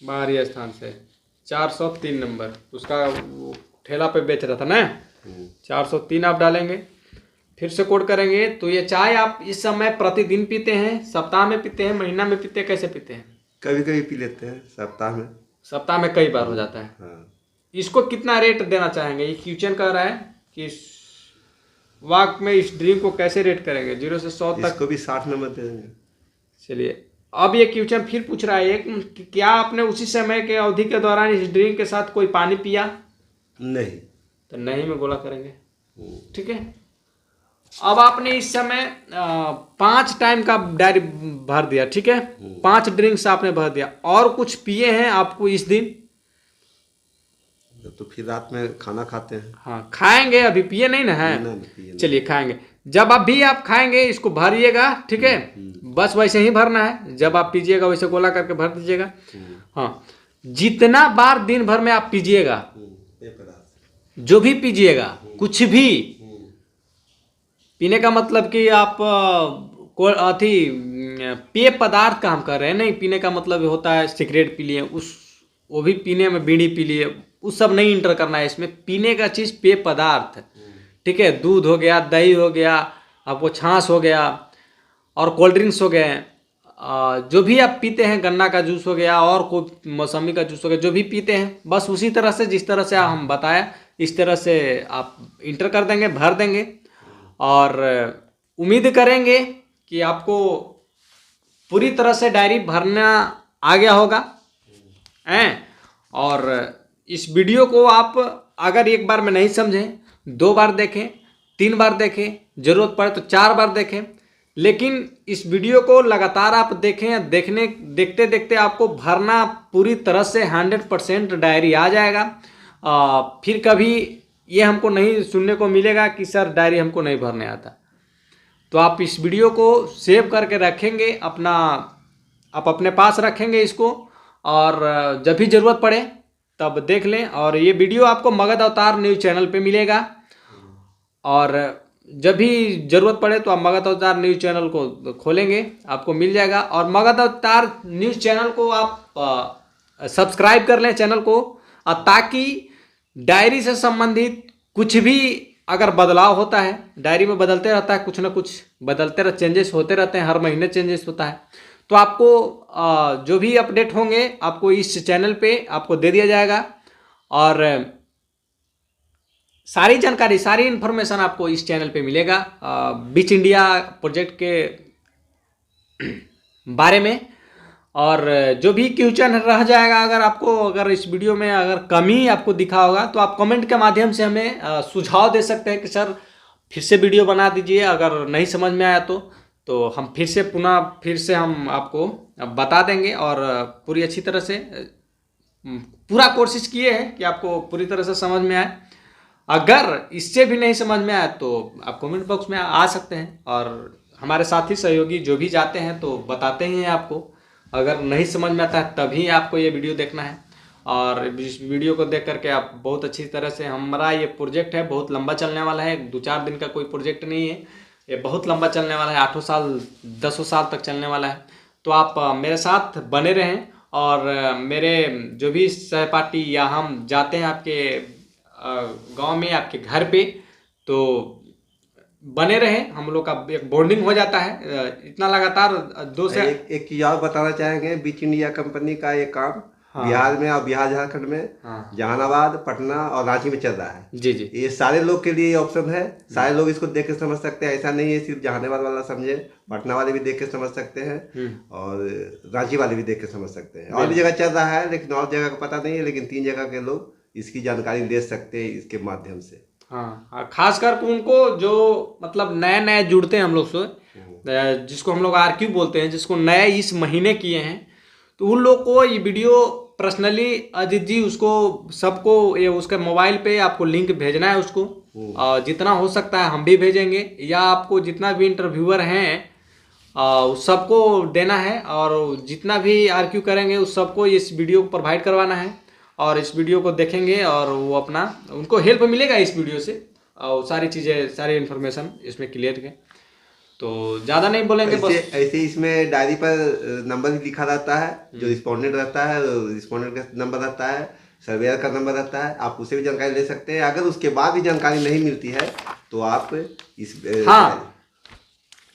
बाहरी स्थान से 403 नंबर उसका ठेला पे बेच रहा था ना। 403 आप डालेंगे, फिर से कोड करेंगे। तो ये चाय आप इस समय प्रतिदिन पीते हैं, सप्ताह में पीते हैं, महीना में पीते हैं, कैसे पीते हैं? कभी कभी पी लेते हैं, सप्ताह में। सप्ताह में कई बार हो जाता है। हाँ। इसको कितना रेट देना चाहेंगे? ये क्वेश्चन कह रहा है कि इस वाक में इस ड्रिंक को कैसे रेट करेंगे 0 से 100 तक? इसको भी 60 नंबर दे देंगे। चलिए, अब ये क्वेश्चन फिर पूछ रहा है कि क्या आपने उसी समय के अवधि के दौरान इस ड्रिंक के साथ कोई पानी पिया? नहीं। तो नहीं में गोला करेंगे, ठीक है। अब आपने इस समय 5 टाइम का डायरी भर दिया, ठीक है, 5 ड्रिंक्स आपने भर दिया, और कुछ पिए हैं आपको इस दिन? तो फिर रात में खाना खाते हैं। हाँ, खाएंगे, अभी पिए नहीं ना है। चलिए खाएंगे। जब अभी आप खाएंगे इसको भरिएगा, ठीक है, बस वैसे ही भरना है। जब आप पीजिएगा वैसे गोला करके भर दीजिएगा। हाँ, जितना बार दिन भर में आप पीजिएगा, जो भी पीजिएगा, कुछ भी पीने का मतलब कि आप पेय पदार्थ का हम कर रहे हैं, नहीं पीने का मतलब होता है सिगरेट पी लिए, वो भी पीने में, बीड़ी पी लिए, उस सब नहीं इंटर करना है इसमें। पीने का चीज़ पेय पदार्थ, ठीक है, दूध हो गया, दही हो गया, आपको छाछ हो गया, और कोल्ड ड्रिंक्स हो गए, जो भी आप पीते हैं, गन्ना का जूस हो गया, और कोई मौसमी का जूस हो गया, जो भी पीते हैं, बस उसी तरह से जिस तरह से हम बताया इस तरह से आप इंटर कर देंगे, भर देंगे, और उम्मीद करेंगे कि आपको पूरी तरह से डायरी भरना आ गया होगा। और इस वीडियो को आप अगर एक बार में नहीं समझें, 2 बार देखें, 3 बार देखें, ज़रूरत पड़े तो 4 बार देखें, लेकिन इस वीडियो को लगातार आप देखें। देखते देखते आपको भरना पूरी तरह से 100% डायरी आ जाएगा। फिर कभी ये हमको नहीं सुनने को मिलेगा कि सर डायरी हमको नहीं भरने आता। तो आप इस वीडियो को सेव करके रखेंगे, आप अपने पास रखेंगे इसको, और जब भी ज़रूरत पड़े तब देख लें। और ये वीडियो आपको मगध अवतार न्यूज़ चैनल पे मिलेगा, और जब भी ज़रूरत पड़े तो आप मगध अवतार न्यूज़ चैनल को खोलेंगे, आपको मिल जाएगा। और मगध अवतार न्यूज़ चैनल को आप सब्सक्राइब कर लें चैनल को, ताकि डायरी से संबंधित कुछ भी अगर बदलाव होता है, डायरी में बदलते रहता है, कुछ ना कुछ बदलते चेंजेस होते रहते हैं, हर महीने चेंजेस होता है, तो आपको जो भी अपडेट होंगे आपको इस चैनल पे आपको दे दिया जाएगा। और सारी जानकारी, सारी इन्फॉर्मेशन आपको इस चैनल पे मिलेगा बिच इंडिया प्रोजेक्ट के बारे में। और जो भी क्वेश्चन रह जाएगा, अगर इस वीडियो में अगर कमी आपको दिखा होगा, तो आप कमेंट के माध्यम से हमें सुझाव दे सकते हैं कि सर फिर से वीडियो बना दीजिए। अगर नहीं समझ में आया तो हम फिर से हम आपको बता देंगे, और पूरी अच्छी तरह से पूरा कोशिश किए हैं कि आपको पूरी तरह से समझ में आए। अगर इससे भी नहीं समझ में आया तो आप कमेंट बॉक्स में आ सकते हैं, और हमारे साथी सहयोगी जो भी जाते हैं तो बताते ही हैं आपको। अगर नहीं समझ में आता है तभी आपको ये वीडियो देखना है, और इस वीडियो को देख करके आप बहुत अच्छी तरह से, हमारा ये प्रोजेक्ट है बहुत लंबा चलने वाला है, 2-4 दिन का कोई प्रोजेक्ट नहीं है, ये बहुत लंबा चलने वाला है, 8 साल 10 साल तक चलने वाला है। तो आप मेरे साथ बने रहें, और मेरे जो भी सहपाठी या हम जाते हैं आपके गांव में, आपके घर पे, तो बने रहें। हम लोग का एक बॉन्डिंग हो जाता है इतना लगातार 2 से एक चीज और बताना चाहेंगे, बिच इंडिया कंपनी का ये काम बिहार में और बिहार झारखंड में जहानाबाद, पटना और रांची में चल रहा है। जी जी, ये सारे लोग के लिए ऑप्शन है, सारे लोग इसको देख के समझ सकते हैं। ऐसा नहीं है सिर्फ जहानाबाद वाला समझे, पटना वाले भी देख के समझ सकते हैं और रांची वाले भी देख के समझ सकते हैं। और भी जगह चल रहा है लेकिन और जगह का पता नहीं है, लेकिन 3 जगह के लोग इसकी जानकारी ले सकते हैं इसके माध्यम से। हाँ, खासकर उनको जो मतलब नए नए जुड़ते हैं हम लोग से, जिसको हम लोग RQ बोलते हैं, जिसको नए इस महीने किए हैं, तो उन लोग को ये वीडियो पर्सनली अजीत जी उसको सबको ये उसके मोबाइल पे आपको लिंक भेजना है उसको, जितना हो सकता है हम भी भेजेंगे, या आपको जितना भी इंटरव्यूअर हैं उस सबको देना है, और जितना भी RQ करेंगे उस सबको इस वीडियो को प्रोवाइड करवाना है, और इस वीडियो को देखेंगे और वो अपना उनको हेल्प मिलेगा इस वीडियो से, और सारी चीज़ें सारी इन्फॉर्मेशन इसमें क्लियर है। तो ज़्यादा नहीं बोलेंगे, बस ऐसे इसमें डायरी पर नंबर भी लिखा रहता है, जो रिस्पोंडेंट रहता है, रिस्पोंडेंट का नंबर रहता है, सर्वेयर का नंबर रहता है, आप उससे भी जानकारी ले सकते हैं। अगर उसके बाद भी जानकारी नहीं मिलती है तो आप इस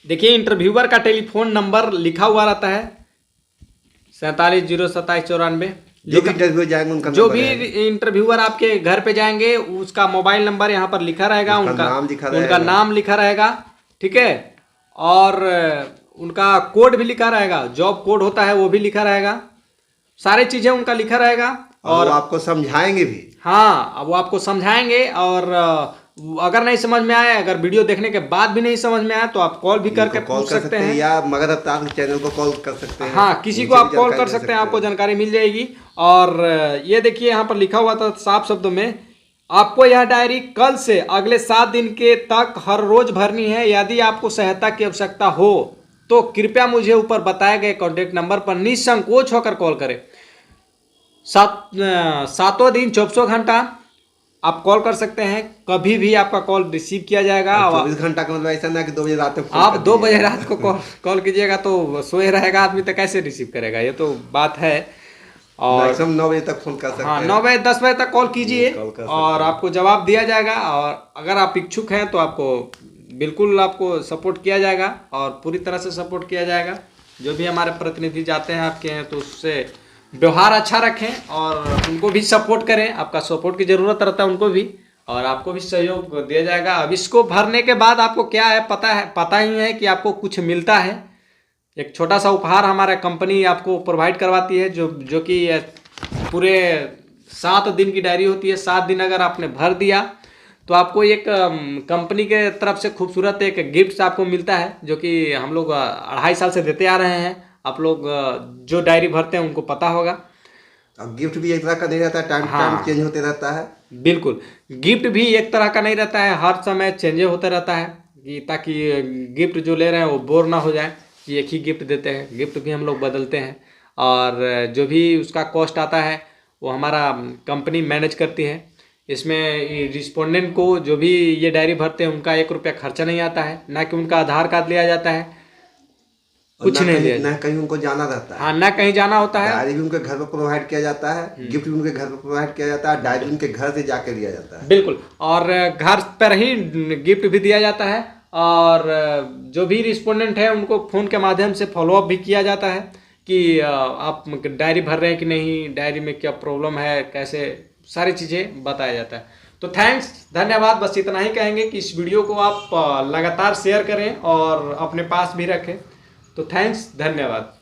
देखिए इंटरव्यूअर का टेलीफोन नंबर लिखा हुआ रहता है 47072494। जो भी इंटरव्यू जाएंगे उनका जो भी इंटरव्यूअर आपके घर पे जाएंगे उसका मोबाइल नंबर यहाँ पर लिखा रहेगा, उनका नाम लिखा रहेगा, ठीक है, और उनका कोड भी लिखा रहेगा, जॉब कोड होता है वो भी लिखा रहेगा, सारी चीजें उनका लिखा रहेगा, और आपको समझाएंगे भी। हाँ, अब वो आपको समझाएंगे, और अगर नहीं समझ में आया, अगर वीडियो देखने के बाद भी नहीं समझ में आया तो आप कॉल भी करके पूछ सकते हैं, या मगर अवतार चैनल को कॉल कर सकते हैं। हाँ, किसी को आप कॉल कर सकते हैं, आपको जानकारी मिल जाएगी। और ये देखिए यहाँ पर लिखा हुआ था साफ शब्दों में, आपको यह डायरी कल से अगले 7 दिन के तक हर रोज भरनी है। यदि आपको सहायता की आवश्यकता हो तो कृपया मुझे ऊपर बताए गए कॉन्टैक्ट नंबर पर निसंकोच होकर कॉल करें। 7 दिन 24 घंटा आप कॉल कर सकते हैं, कभी भी आपका कॉल रिसीव किया जाएगा। 24 घंटा का मतलब ऐसा ना कि 2 बजे रात को आप 2 बजे रात को कॉल कीजिएगा तो सोए रहेगा आदमी, तो कैसे रिसीव करेगा, ये तो बात है। और मैक्सिमम 9 बजे तक फोन कर सकते हैं। हाँ, 9 बजे 10 बजे तक कॉल कीजिए और आपको जवाब दिया जाएगा। और अगर आप इच्छुक हैं तो आपको बिल्कुल आपको सपोर्ट किया जाएगा, और पूरी तरह से सपोर्ट किया जाएगा। जो भी हमारे प्रतिनिधि जाते हैं आपके हैं तो उससे व्यवहार अच्छा रखें और उनको भी सपोर्ट करें। आपका सपोर्ट की ज़रूरत रहता है उनको भी, और आपको भी सहयोग दिया जाएगा। अब इसको भरने के बाद आपको क्या है, पता ही है कि आपको कुछ मिलता है। एक छोटा सा उपहार हमारा कंपनी आपको प्रोवाइड करवाती है, जो कि पूरे 7 दिन की डायरी होती है। 7 दिन अगर आपने भर दिया तो आपको एक कंपनी के तरफ से खूबसूरत एक गिफ्ट आपको मिलता है, जो कि हम लोग 2.5 साल से देते आ रहे हैं। आप लोग जो डायरी भरते हैं उनको पता होगा। अब गिफ्ट भी एक तरह का नहीं रहता है, टाइम चेंज होते रहता है। बिल्कुल, गिफ्ट भी एक तरह का नहीं रहता है, हर समय चेंज होते रहता है, कि ताकि गिफ्ट जो ले रहे हैं वो बोर ना हो जाए कि एक ही गिफ्ट देते हैं। गिफ्ट भी हम लोग बदलते हैं, और जो भी उसका कॉस्ट आता है वो हमारा कंपनी मैनेज करती है। इसमें रिस्पोंडेंट को जो भी ये डायरी भरते हैं उनका 1 रुपया खर्चा नहीं आता है, ना कि उनका आधार कार्ड लिया जाता है, कुछ नहीं लिया, ना कहीं उनको जाना रहता है। हाँ, ना कहीं जाना होता है। डायरी भी उनके घर पर प्रोवाइड किया जाता है, गिफ्ट भी उनके घर पर प्रोवाइड किया जाता है, डायरी उनके घर से जाके लिया जाता है। बिल्कुल, और घर पर ही गिफ्ट भी दिया जाता है, और जो भी रिस्पोंडेंट है उनको फ़ोन के माध्यम से फॉलोअप भी किया जाता है कि आप डायरी भर रहे हैं कि नहीं, डायरी में क्या प्रॉब्लम है, कैसे, सारी चीज़ें बताया जाता है। तो थैंक्स, धन्यवाद। बस इतना ही कहेंगे कि इस वीडियो को आप लगातार शेयर करें और अपने पास भी रखें। तो थैंक्स, धन्यवाद।